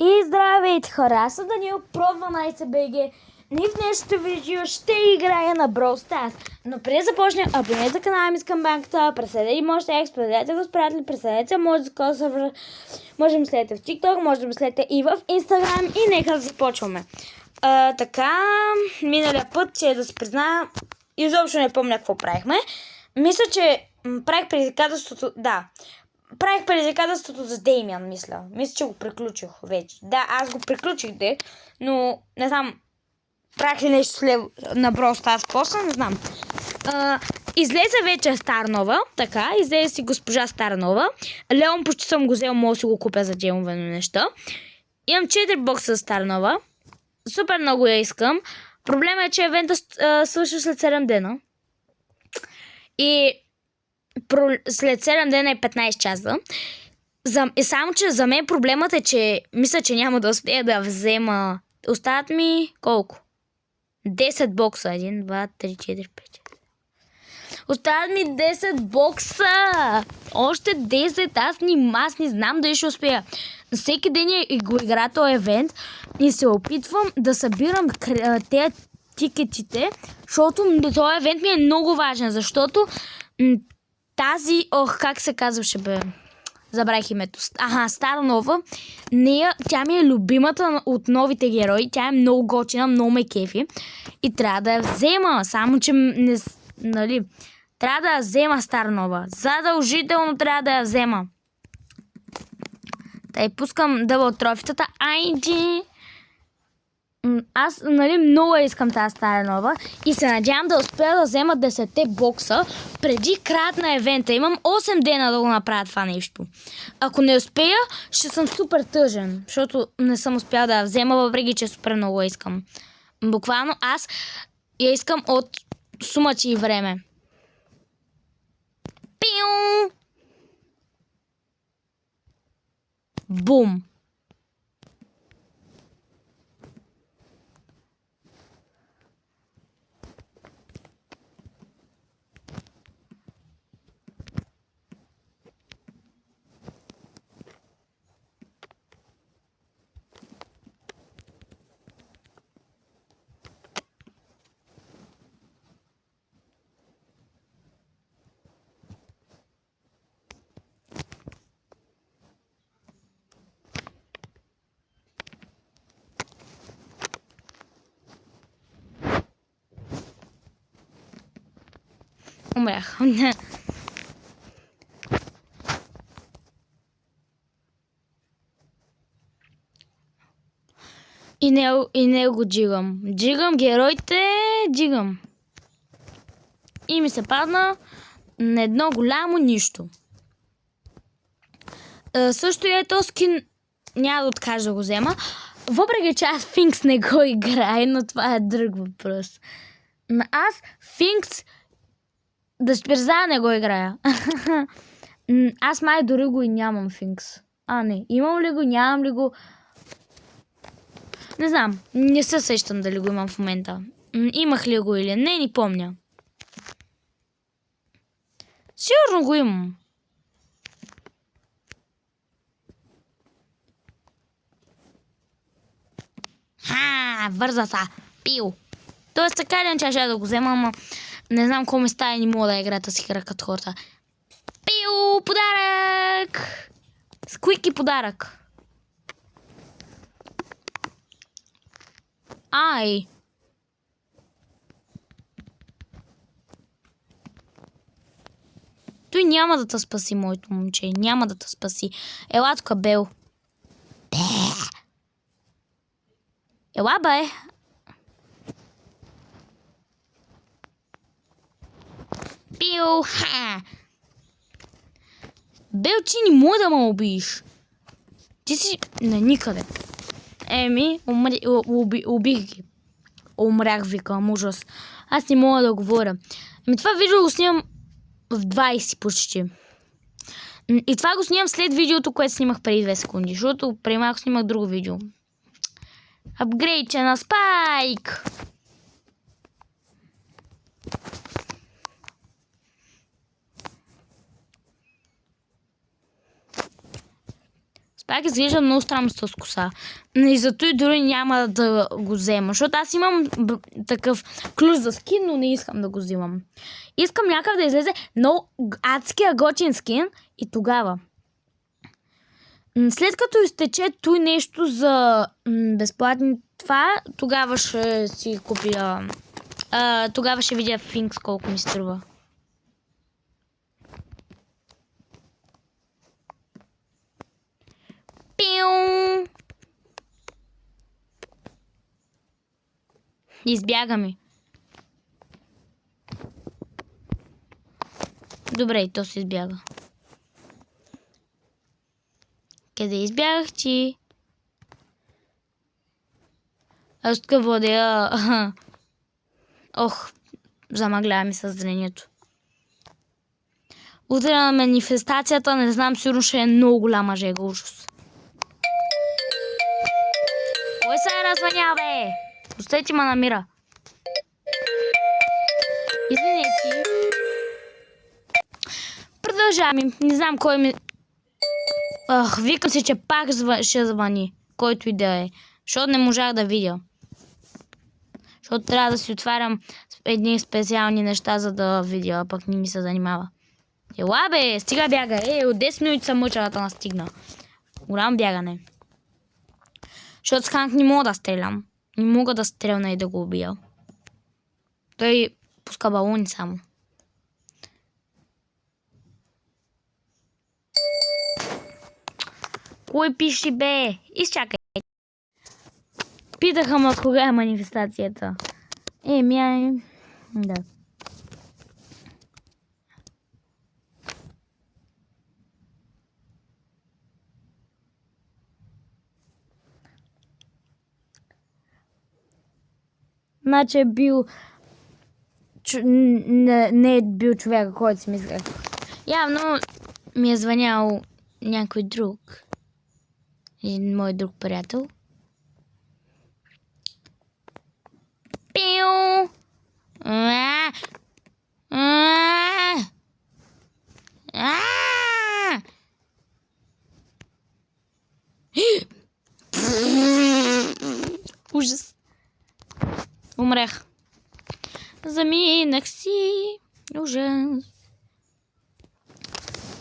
И здравейте хора, аз съм Данил, пробва на ICBG. Ние в днешното видео ще играя на Brawl Stars. Но преди да започнем, абонирайте за канала ми с камбанката, преследете можете екс, преследете го с приятели, преследете може да скоса, може да ме следите в TikTok, може да ме следите и в Instagram и нека да започваме. Така, миналия път, че да се призная, изобщо не помня какво правихме. Мисля, че правих предизвикателството, правих предизвикателството за Деймиан, мисля. Мисля, че го приключих вече. Да, аз го приключих, но не знам, правих ли нещо след на Brawl Stars после, не знам. Излезе вече Старнова, така, излезе си госпожа Старнова. Леон почти съм го взел, мога да си го купя за джемове неща. Имам 4 бокса за Старнова. Супер много я искам. Проблема е, че евента свършва след 7 дена. И след 7 дена е 15 часа. Само, че за мен проблемът е, че мисля, че няма да успея да взема. Остават ми колко? 10 бокса. 1, 2, 3, 4, 5. Остават ми 10 бокса. Още 10. Аз не знам дали ще успея. Всеки ден го игра този евент и се опитвам да събирам тези тикетите, защото този евент ми е много важен, защото тази, как се казваше бе? Забравих името. Старнова. Тя ми е любимата от новите герои. Тя е много готина, много ме кефи. И трябва да я взема. Само, че трябва да я взема Старнова. Задължително трябва да я взема. Тай пускам дъбъл трофитата. Айди! Аз, много искам тази Старнова и се надявам да успея да взема 10 бокса преди краят на евента. Имам 8 дена да го направя това нещо. Ако не успея, ще съм супер тъжен, защото не съм успяла да я взема, въпреки че супер много искам. Буквално аз я искам от сумачи и време. Пиу! Бум! Умрях. И не го джигам. Джигам героите, джигам. И ми се падна на едно голямо нищо. Също и ето скин няма да откажа да го взема. Въпреки че аз Финкс не го играя, но това е друг въпрос. Аз Финкс да спирза не го играя. Аз май дори го и нямам Финкс. Не. Имам ли го, нямам ли го? Не знам. Не се сещам дали го имам в момента. Имах ли го или не помня. Сигурно го имам. Върза са. Пил. Тоест така ли че да го взема, ама не знам какво ми става и не мога да играта си хера като хората. Пиу! Подарък! Сквики подарък. Ай! Той няма да те спаси, моето момче. Няма да те спаси. Ела тук, Бел. Ела, бе. Пиу! Бел, ти не може да ме убиеш. Ти си на никъде. Убих ги. Умрях, викам, ужас. Аз не мога да говоря. Това видео го снимам в 20 почти. И това го снимам след видеото, което снимах преди 2 секунди, защото преди малко снимах друго видео. Апгрейдче на Спайк! Пак изглежда много странно с коса. И зато и дори няма да го взема. Защото аз имам такъв ключ за скин, но не искам да го взимам. Искам някакъв да излезе много адския готин скин и тогава. След като изтече той нещо за безплатни това, тогава ще си купя... тогава ще видя Финкс колко ми струва. Пиу! Избяга ми. Добре, и то се избяга. Къде избягах ти? Аз тук водя... Ох, замъглява ми съзрението. Утре на манифестацията, не знам, сигурно ще е много голяма жега, ужас. Кой се е развънял, бе? Пустете ма намира. Извинете. Продължаваме. Не знам кой ми... викам се, че пак ще звъни. Който и да е. Защото не можах да видя. Защото трябва да си отварям едни специални неща, за да видя, а пък не ми се занимава. Ела бе, стига бяга. От 10 минути съм мъчала да настигна. Голямо бягане. Защото с Ханк не мога да стрелям. Не мога да стрелна и да го убия. Той пуска балони само. Кой пиши, бе? Изчакай. Питаха ме от кога е манифестацията. Да. Значи е бил... Не е бил човека, който си мислех. Явно ми е звънял някой друг. Един мой друг приятел. Пиу! Ужас. Умрях. Заминах си. Ужас.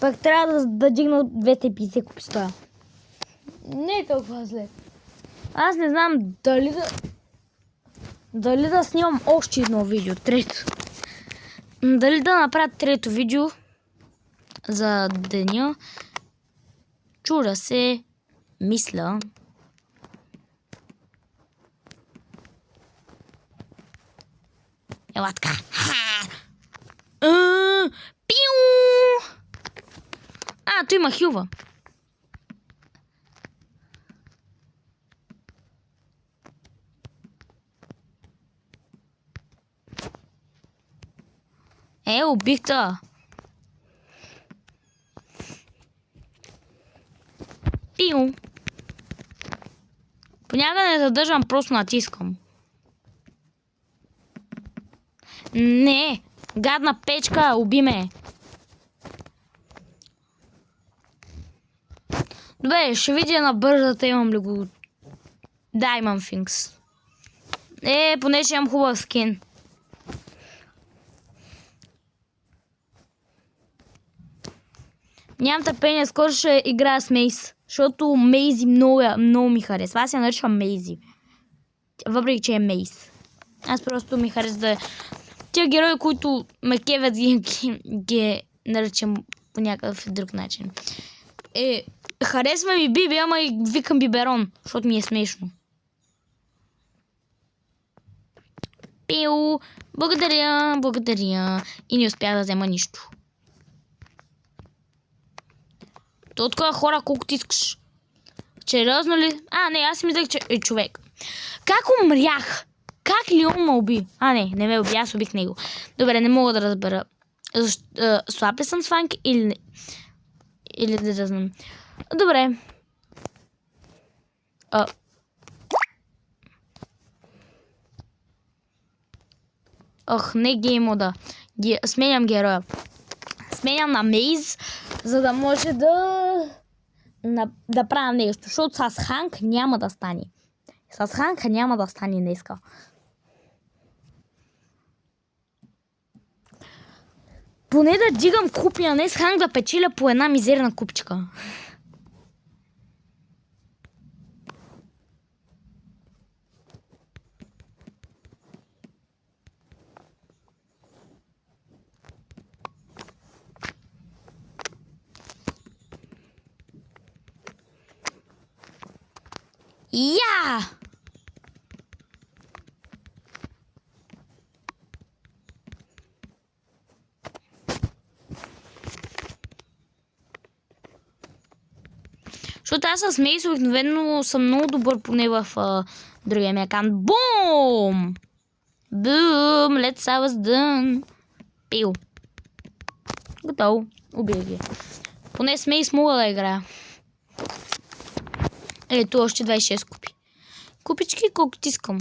Пък трябва да дигна 250 купистоя. Не е толкова зле. Аз не знам дали да снимам още едно видео, трето. Дали да направя трето видео за деня. Чудя се, мисля. Ела така. Пиу! Той има хилва. Убих та. Пиу. Понякога не задържам, просто натискам. Не, гадна печка, уби ме. Добре, ще видя на бързата имам ли го... Да, имам Финкс. Понеже имам хубав скин. Нямам търпение, скоро ще играя с Мейс. Защото Мейзи много ми харесва. Аз я наричам Мейзи. Въпреки, че е Мейс. Аз просто ми харесва да... Тия герои, които ме кевят, ги наричам по някакъв друг начин. Харесва ми Биби, ама и викам Биберон, защото ми е смешно. Пиу, благодаря. И не успях да взема нищо. То такова хора, колкото искаш. Сериозно ли? Не, аз си мислех, че е човек. Как умрях? Как ли он ме уби? Не ме уби, аз убих него. Добре, не мога да разбера. Слаб ли съм с Фанк или да знам. Добре. Не гейм мода. Сменям героя. Сменям на Мейз, за да може да да правя нещо, защото с Ханк няма да стане. С Ханка няма да стане днеска. Поне да дигам купи, а не с Ханк да печеля по една мизерна купчика. Я! Защото аз с Мейс обикновено съм много добър поне в другия ми акаунт. Бум! Бум! Let's have us done. Пил. Готово. Убих ги. Поне с Мейс мога да играя. Ето още 26 купи. Купички колкото искам.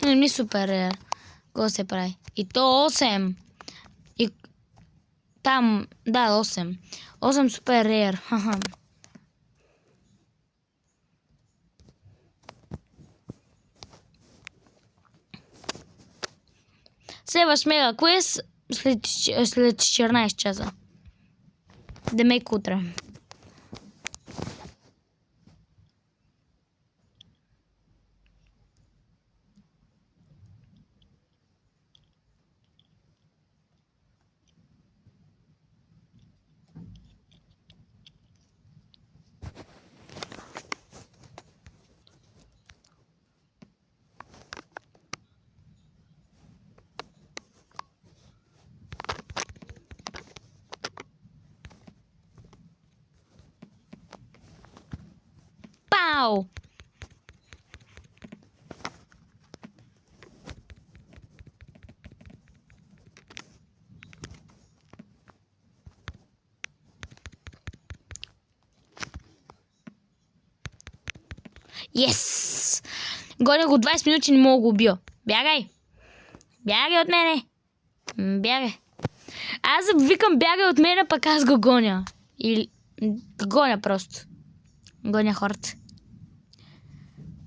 Не ми супер. Какво се прави? И то 8. И там, да, 8. 8 супер рейер. Следващ мега квест след 14 часа. Демек утре. Пау! Yes! Гоня го 20 минути, не мога да го убия. Бягай! Бягай от мене! Бягай! Аз викам бягай от мене, пък аз го гоня. Или гоня просто. Гоня хората.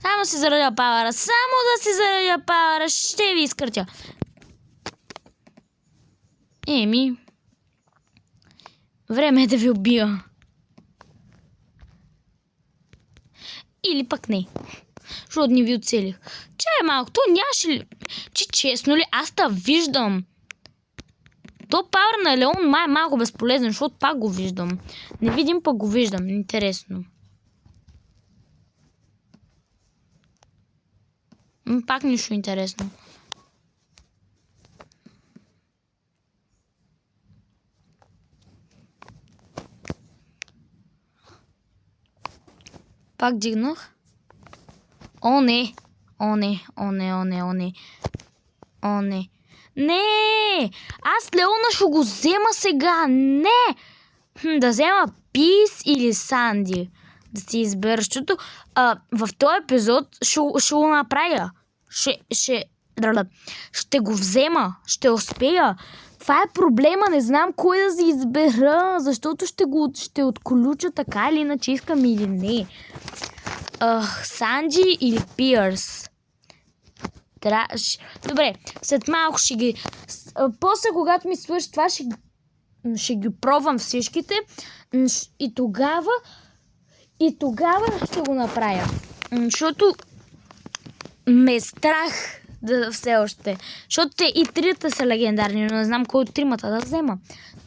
Само си зарадя пауъра. Само да си зарадя пауъра. Ще ви изкъртя. Еми. Време е да ви убия. Или пък не. Защото не ви оцелих. Чай малко. То нямаше ли... Че честно ли? Аз та виждам. То пауър на Леон май е малко безполезен, защото пак го виждам. Не видим, пък го виждам. Интересно. Пак нищо интересно. Пак дигнах. О, не. О, не. О, не, о, не, о, не. О, не. Не! Аз Леона ще го взема сега. Не! Да взема Пис или Санди. Да си избера. Защото в този епизод ще го направя. Ще го взема. Ще успея. Това е проблема. Не знам кой да си избера. Защото ще отключа така или иначе искам или не. Санди или Пирс. Добре, след малко ще ги... После, когато ми свърши това, ще ги пробвам всичките. И тогава ще го направя. Защото ме е страх да все още. Защото те и трите са легендарни, но не знам кой от тримата да взема.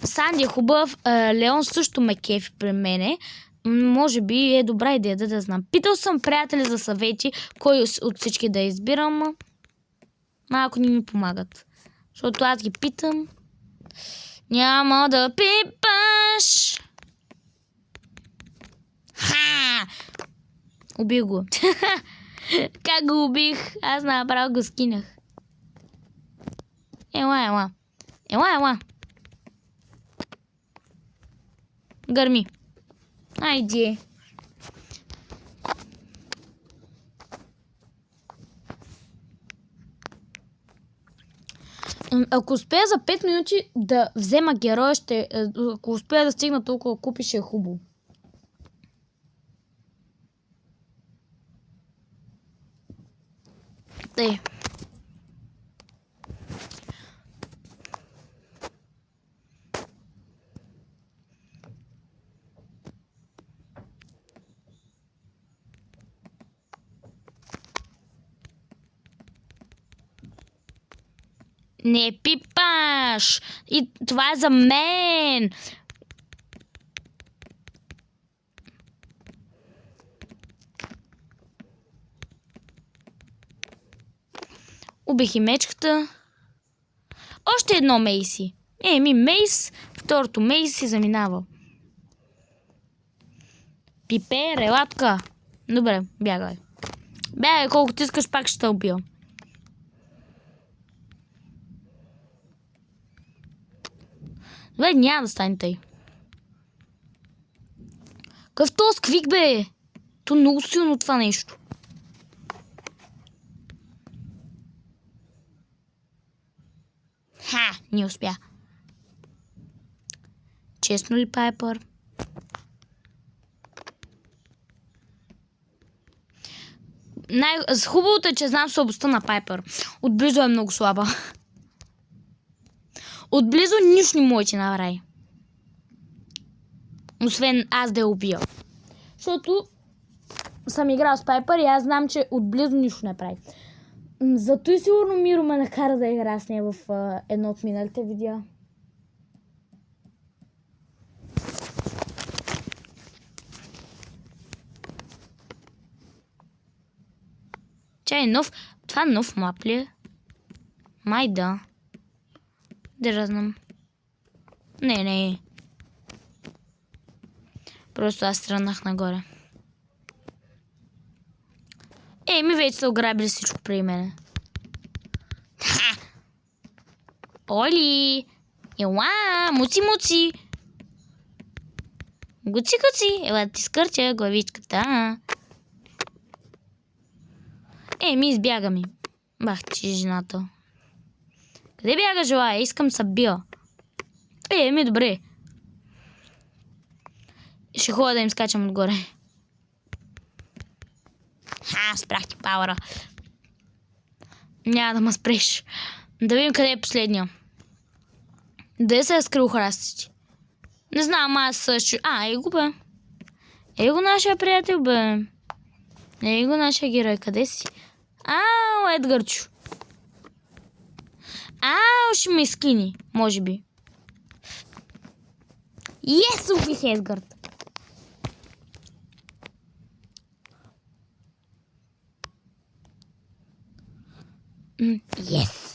Санди е хубав, Леон също ме кефи при мене. Може би е добра идея да знам. Питал съм приятели за съвети, кой от всички да избирам. Малко не ми помагат. Защото аз ги питам. Няма да пипаш. Ха! Убих го. Как го убих? Аз направо го скинах. Ела. Ела. Гърми. Айде. Ако успея за 5 минути да взема героя, ако успея да стигна толкова купи, ще е хубаво. Тъй. Не пипаш! И това е за мен! Убих и мечката. Още едно Мейси. Мейс. Второто Мейси заминава. Пипе, релатка. Добре, бягай. Бягай, колкото искаш, пак ще те убия. Добре, няма да стане тъй. Какъв този сквик, бе? То много силно това нещо. Не успя. Честно ли, Пайпър? Хубавото е, че знам слабостта на Пайпър. Отблизо е много слаба. Отблизо нищо не може да направи. Освен аз да я убия. Защото съм играл с Пайпър и аз знам, че отблизо нищо не прави. Зато и сигурно Миро ме накара да игра с нея в едно от миналите видеа. Чай е нов. Това нов мап ли е? Май да. Да знам. Не. Просто аз тръгнах нагоре. Ми вече са ограбили всичко при мене. Оли! Ела! Муци! Гуци! Ела ти скърча главичката. Ми избяга ми. Бах ти жената. Къде бяга, желая? Искам са бия. Ми добре. Ще ходя да им скачам отгоре. Спрях ти пауъра. Няма да ме спреш. Да видим къде е последния. Де се е скрил храстите? Не знам, аз също. Его бе. Его нашия приятел, бе. Его нашия герой. Къде си? Едгарчо. Ще ме скини. Може би. Убих Едгард.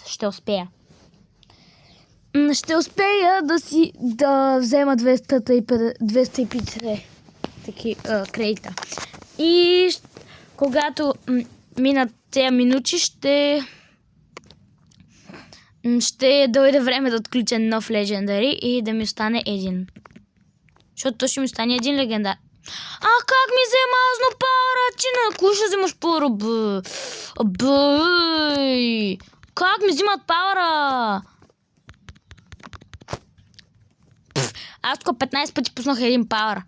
Ще успея. Ще успея да взема 250 кредита. И когато минат тези минути, ще дойде време да отключа нов легендари и да ми остане един. Защото то ще ми стане един легендар. Как ми взема азно пауъра, чина? Кой ще вземаш пауъра, бе? Как ми взимат пауъра? Аз тук 15 пъти пуснах един пауър.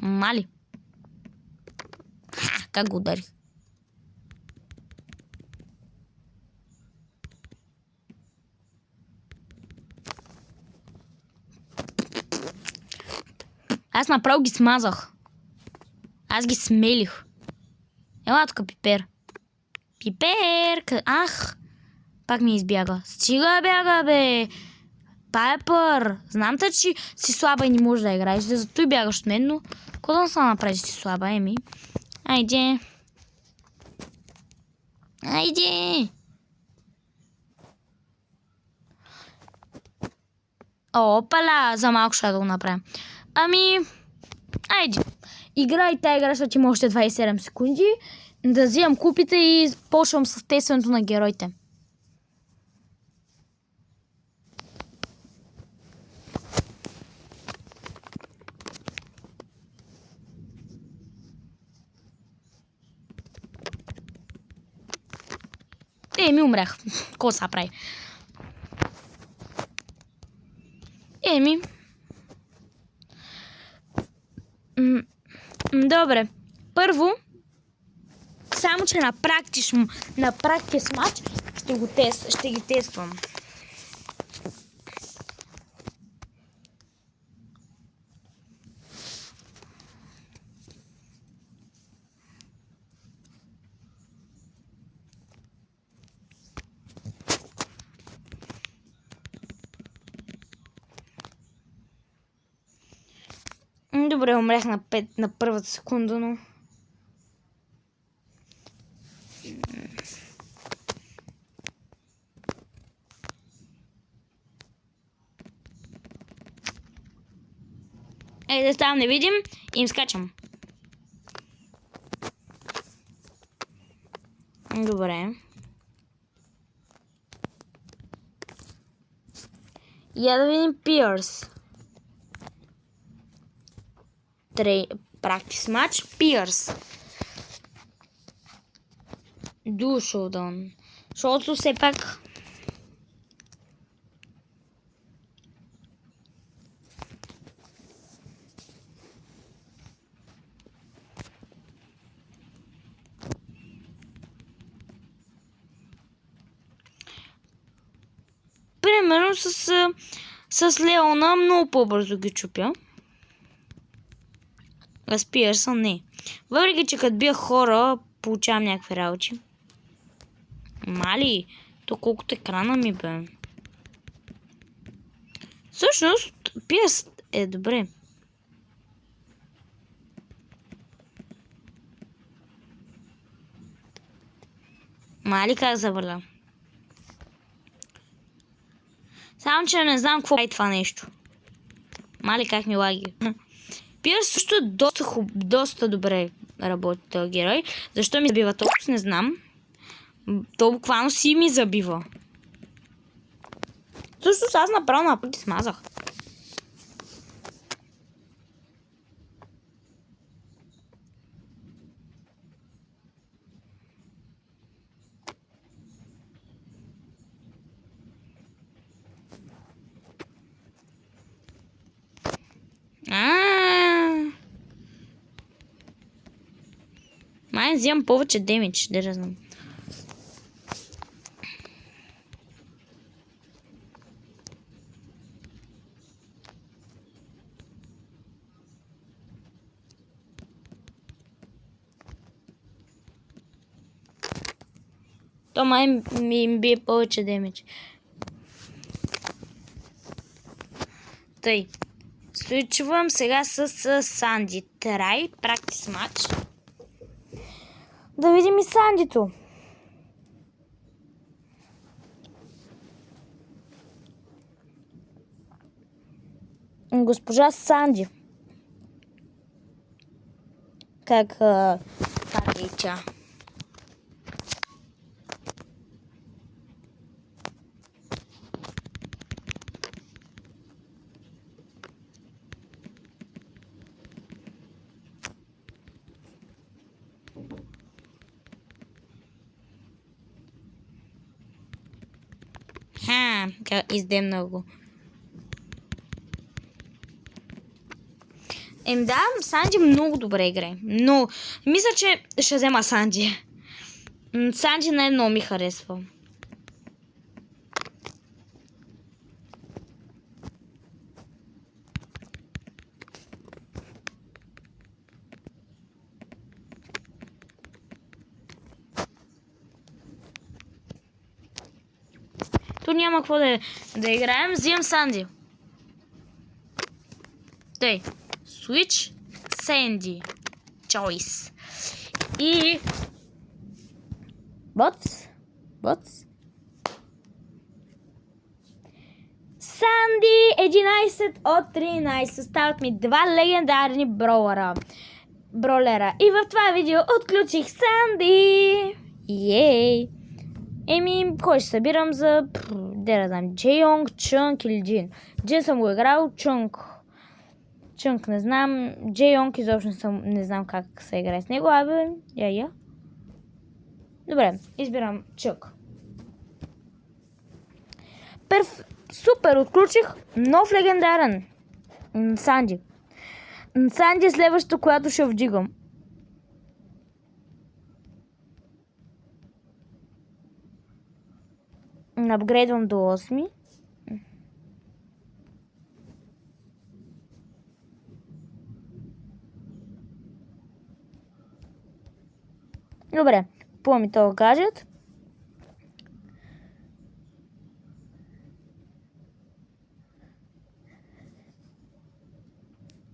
Мали. Как го ударих? Аз направо ги смазах. Аз ги смелих. Ела тук, Пипер. Пак ми избяга. Стига бяга, бе. Пайпър. Знам те, че си слаба и не можеш да играеш. Зато и бягаш от мен, но какво да се направи, че си слаба, Айде. Опала, за малко ще да го направим. Айде. Играй тази игра, защото има още 27 секунди. Да взимам купите и почвам с тестването на героите. Еми, умрях. Какво са прави? Еми. Добре. Първо, само че на практис матч ще ги тествам. Добре, умрях на първата секунда, но... Да ставам невидим и им скачам. Добре. Я да видим Пирс. Практис матч Пирс. Душоудън. Защото все пак... Примерно с Леона много по-бързо ги чупя. С Пирса не. Въпреки че като бия хора, получавам някакви работи. Мали, то колкото екрана ми бе. Всъщност, Пирс е добре. Мали как завърля. Само че не знам какво е това нещо. Мали как ми лаги. Пирс също доста добре работи този герой. Защо ми забива толкова, не знам. То буквално си ми забива. Също аз направо на пъти смазах. Май взимам повече демидж, да знам. То май ми бие повече демидж. Тъй. Случвам сега с Санди. Трай, практис матч. Да видим и Сандито. Госпожа Санди. Как е тя? Изде много. Да, Санди много добре играе. Но мисля, че ще взема Санди. Санди най-много ми харесва. Тук няма какво да играем. Взимам Санди. Тъй. Switch Sandy. Choice. И... Ботс. Санди 11 от 13. Стават ми два легендарни бролера. И в това видео отключих Санди. Ей! Кой ще събирам за... да знам, Джейонг, Чънг или Джин. Джин съм го играл, Чънг не знам, Джейонг изобщо не знам как се играе с него, Добре, избирам Чънг. Супер, отключих нов легендарен. Санди. Санди е следващото, която ще вдигам. Апгрейдвам до 8. Добре, купувам и този гаджет.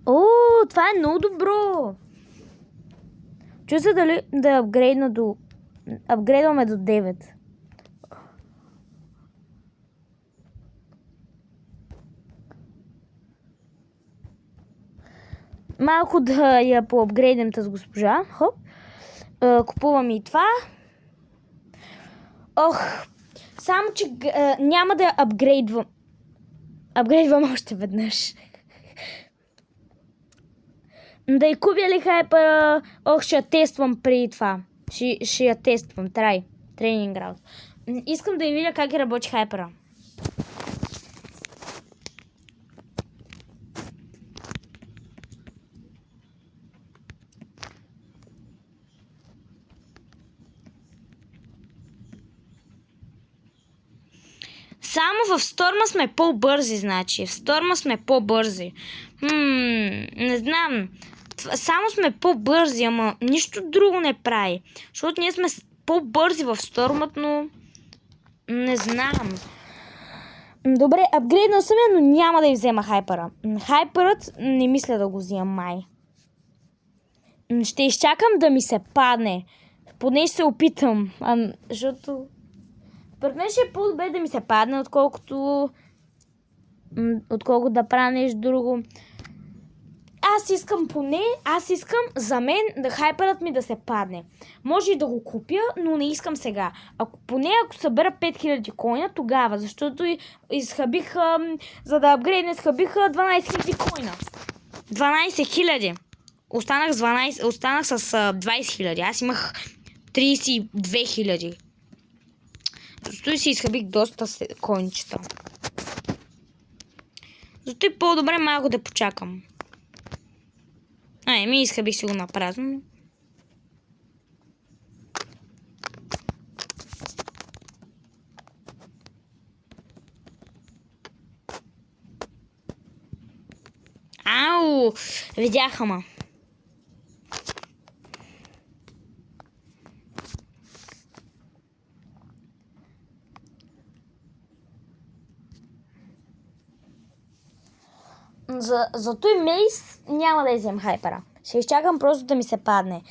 О, това е много добро! Чу се дали да апгрейдваме до 9. Малко да я поапгрейдем с госпожа. Хоп. Купувам и това. Ох, само че няма да апгрейдвам. Апгрейдвам още веднъж. Да и купя ли хайпера? Ох, ще я тествам преди това. Ще я тествам. Тренинг раут. Искам да я видя как работи хайпера. Само в Сторма сме по-бързи, значи. В Сторма сме по-бързи. Не знам. Само сме по-бързи, ама нищо друго не прави. Защото ние сме по-бързи в Стормът, но... Не знам. Добре, апгрейднал съм я, но няма да й взема хайпера. Хайперът не мисля да го взема май. Ще изчакам да ми се падне. Поне ще се опитам. Защото... Според мен ще е по-добре да ми се падне, отколкото да правя нещо друго. Аз искам за мен да хайперът ми да се падне. Може и да го купя, но не искам сега. Ако събера 5000 коина, тогава, защото изхабих, за да апгрейдне, изхабих 12 000 коина. 12 000. Останах с 20 000. Аз имах 32 000. Зато си изхабих доста кончета. Зато е по-добре малко да почакам. Ми изхабих си го на празно. Ау! Видяха ма. За той мейс няма да изям хайпера. Ще изчакам просто да ми се падне.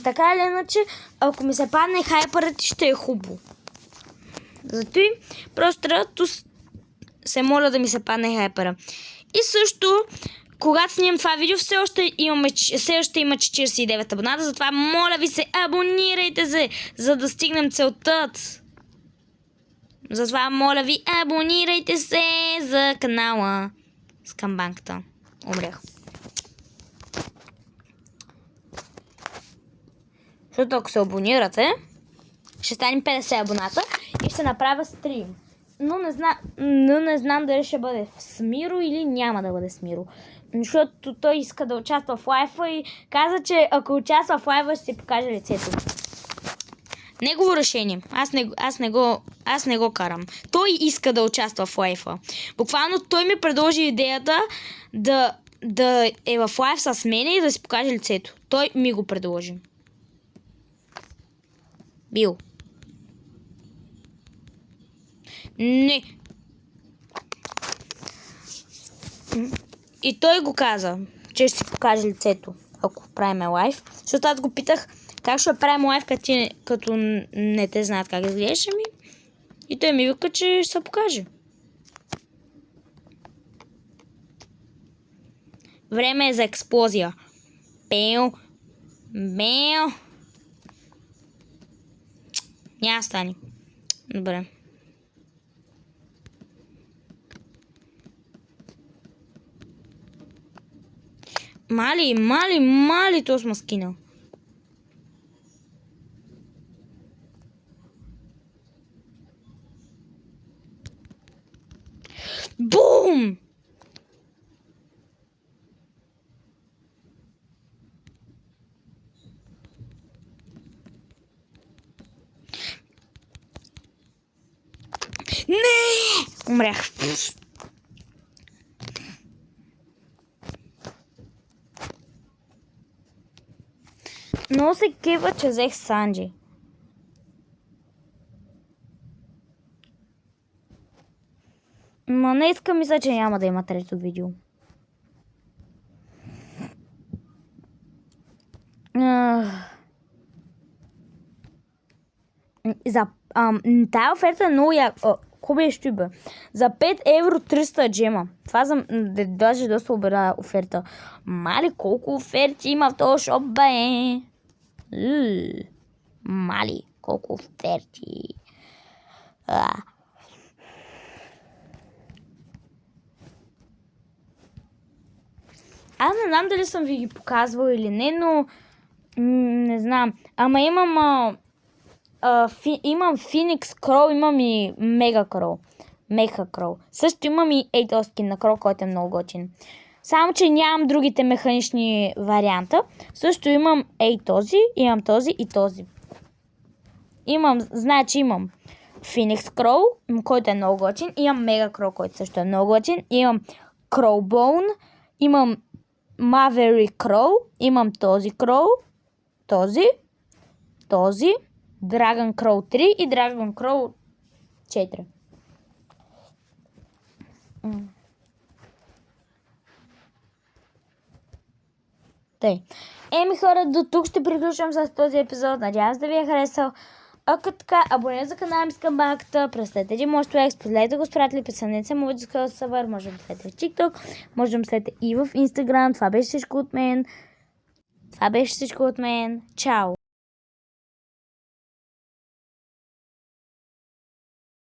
Така или иначе, ако ми се падне хайперът, ще е хубаво. Зато и просто се моля да ми се падне хайпера. И също, когато снимам това видео, все още има 49 абоната, затова моля ви се, абонирайте се, за да стигнем целта. Затова моля ви, абонирайте се за канала. С камбанката. Умрях. Защото ако се абонирате, ще станем 50 абоната и ще направя стрим. Но не знам дали ще бъде с Миро или няма да бъде с Миро. Защото той иска да участва в лайфа и каза, че ако участва в лайфа, ще си покаже лицето. Негово решение. Аз не го карам. Той иска да участва в лайфа. Буквално той ми предложи идеята да е в лайф с мене и да си покаже лицето. Той ми го предложи. Бил. Не. И той го каза, че ще си покаже лицето, ако правим лайф. Защото аз го питах как ще правим лайф, като не те знаят как изглеждаш ми. И той ми вика, че ще се покаже. Време е за експлозия. Пео. Бео. Няма стани. Добре. Мали, то сме скинал. Бум! Не! Умрях. Много се кефа, че взех Санджи. Но не искам, мисля, че няма да има трето видео. Тая оферта е много яка. Хубаво ще бе. За 5 евро 300 джема. Това за даже доста обира оферта. Мали, колко оферти има в този шоп, бе? Мали, колко оферти. Аз не знам дали съм ви ги показвала или не, но не знам. Ама имам имам Феникс Кроу, имам и Мега Кроу. Меха Кроу. Също имам и този скин на Кроу, който е много готин. Само, че нямам другите механични варианта. Също имам този, имам този и този. Значи имам Феникс Кроу, който е много готин. Имам Мега Кроу, който също е много готин. Имам Кроубоун, имам Maverick Кроу, имам този Кроу, този, Dragon Crow 3 и Dragon Crow 4. Тъй. Хора, до тук ще приключвам с този епизод. Надявам се да ви е харесал. Ако така, абонирайте за канала ми с камбанката, преследете Dimosh2X, споделете го с приятели, присъединете се му в Discord сервер, може да следете в TikTok, може да следете и в Instagram. Това беше всичко от мен. Чао!